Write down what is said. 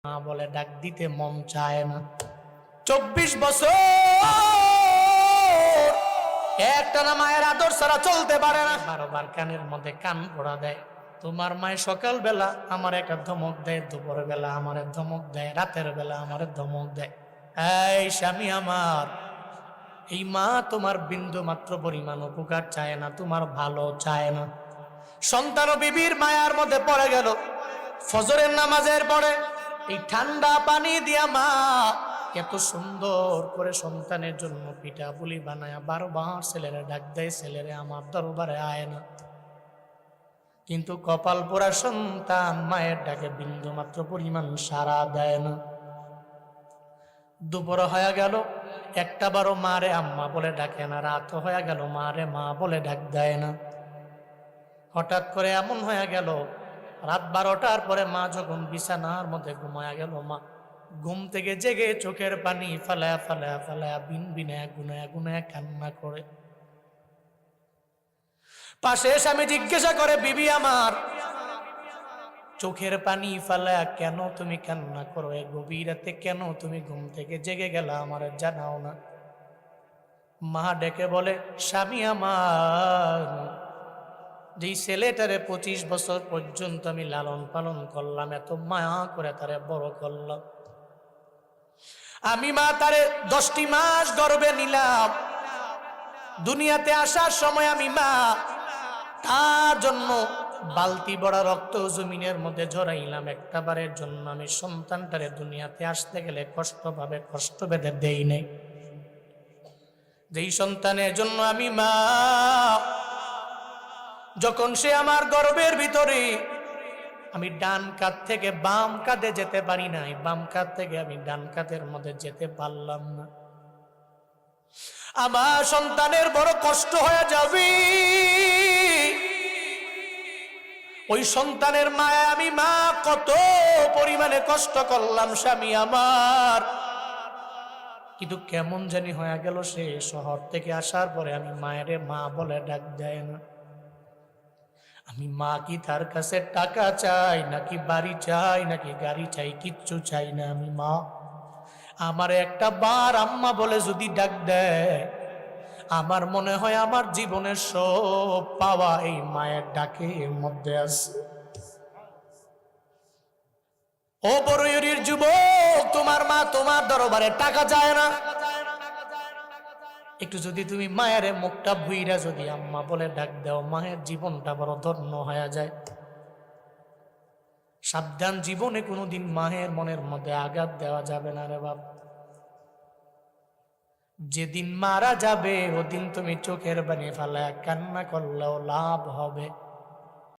মা বলে ডাক দিতে মন চায় না। 24 বছর একটানা মায়ের আদর ছাড়া চলতে পারে না। বারবার কানের মধ্যে কান পড়া দেয়। তোমার মায়ের সকাল বেলা আমার একটা ধমক দেয়, দুপুর বেলা আমার ধমক দেয়, রাতের বেলা আমার ধমক দেয়। এই স্বামী আমার, এই মা তোমার বিন্দু মাত্র পরিমাণ উপকার চায় না, তোমার ভালো চায় না। সন্তান ও বিবির মায়ার মধ্যে পড়ে গেল। ফজরের নামাজের পরে এই ঠান্ডা পানি দিয়া মা এত সুন্দর করে সন্তানের জন্য পিঠা পুলি বানায় বারবার ছেলেরা ডাক দেয়, ছেলেরে আমার দরবারে আয় না। কিন্তু কপাল পোড়া সন্তান মায়ের ডাকে বিন্দু মাত্র পরিমাণ সাড়া দেয় না। দুপুর হয়ে গেল, একটা বারো মারে আম্মা বলে ডাকে না। রাত হয়ে গেল, মারে মা বলে ডাক দেয় না। হঠাৎ করে এমন হয়ে গেল, রাত 12টার পরে মা যখন বিছানার মধ্যে ঘুমায়া গেল, মা ঘুম থেকে জেগে চোখের পানি ফালায়া ফালায়া ফালায়া বিন বিনায়া গুনায়া গুনায়া কান্না করে। পাশে স্বামী জিজ্ঞাসা করে, বিবি আমার, চোখের পানি ফালায়া কেন তুমি কান্না করো? এ গভীর রাতে কেন তুমি ঘুম থেকে জেগে গেলা, আমার জানাও না? মা ডেকে বলে, স্বামী আমার, যেই ছেলেটারে 25 বছর পর্যন্ত আমি লালন পালন করলাম, এত মায়া করে তারে বড় করলাম, আমি মা তারে 10টি মাস গর্ভে নিলাম। দুনিয়াতে আসার সময় আমি মা তার জন্য বালতি বড় রক্ত জমিনের মধ্যে ঝরাইলাম। একটা বারের জন্য আমি সন্তানটারে দুনিয়াতে আসতে গেলে কষ্ট পাবে, কষ্ট বেঁধে দেই নাই। যেই সন্তানের জন্য আমি মা, যখন সে আমার গর্ভের ভিতরে, আমি ডান কাঁধ থেকে বাম কাঁধে যেতে পারি নাই, বাম কাঁধ থেকে আমি ডান কাঁধের মধ্যে যেতে পারলাম না। আমার সন্তানের বড় কষ্ট হয়ে যাবে। ওই সন্তানের মায়া আমি মা কত পরিমাণে কষ্ট করলাম স্বামী আমার। কিন্তু কেমন জানি হয়ে গেল, সে শহর থেকে আসার পরে আমি মায়েরে মা বলে ডাক দেয় না। আমি মা কি তার কাছে টাকা চাই, নাকি বাড়ি চাই, নাকি গাড়ি চাই? কিচ্ছু চাই না। আমি মা, আমার একটা বার আম্মা বলে যদি ডাক দেয়, আমার মনে হয় আমার জীবনের সব পাওয়া এই মায়ের ডাকের মধ্যে আছে। ও বড়ইয়ের যুবক, তোমার মা তোমার দরবারে টাকা চায় না। একটু যদি তুমি মায়ের মুখটা ভুইরা যদি আম্মা বলে ডাক দাও, মায়ের জীবনটা বড় ধন্য হয়ে যায়। সাবধান, জীবনে কোনোদিন মায়ের মনের মধ্যে আঘাত দেওয়া যাবে না রে বাপ। যেদিন মারা যাবে ওদিন তুমি চোখের পানি ফেলায় কান্না করলেও লাভ হবে।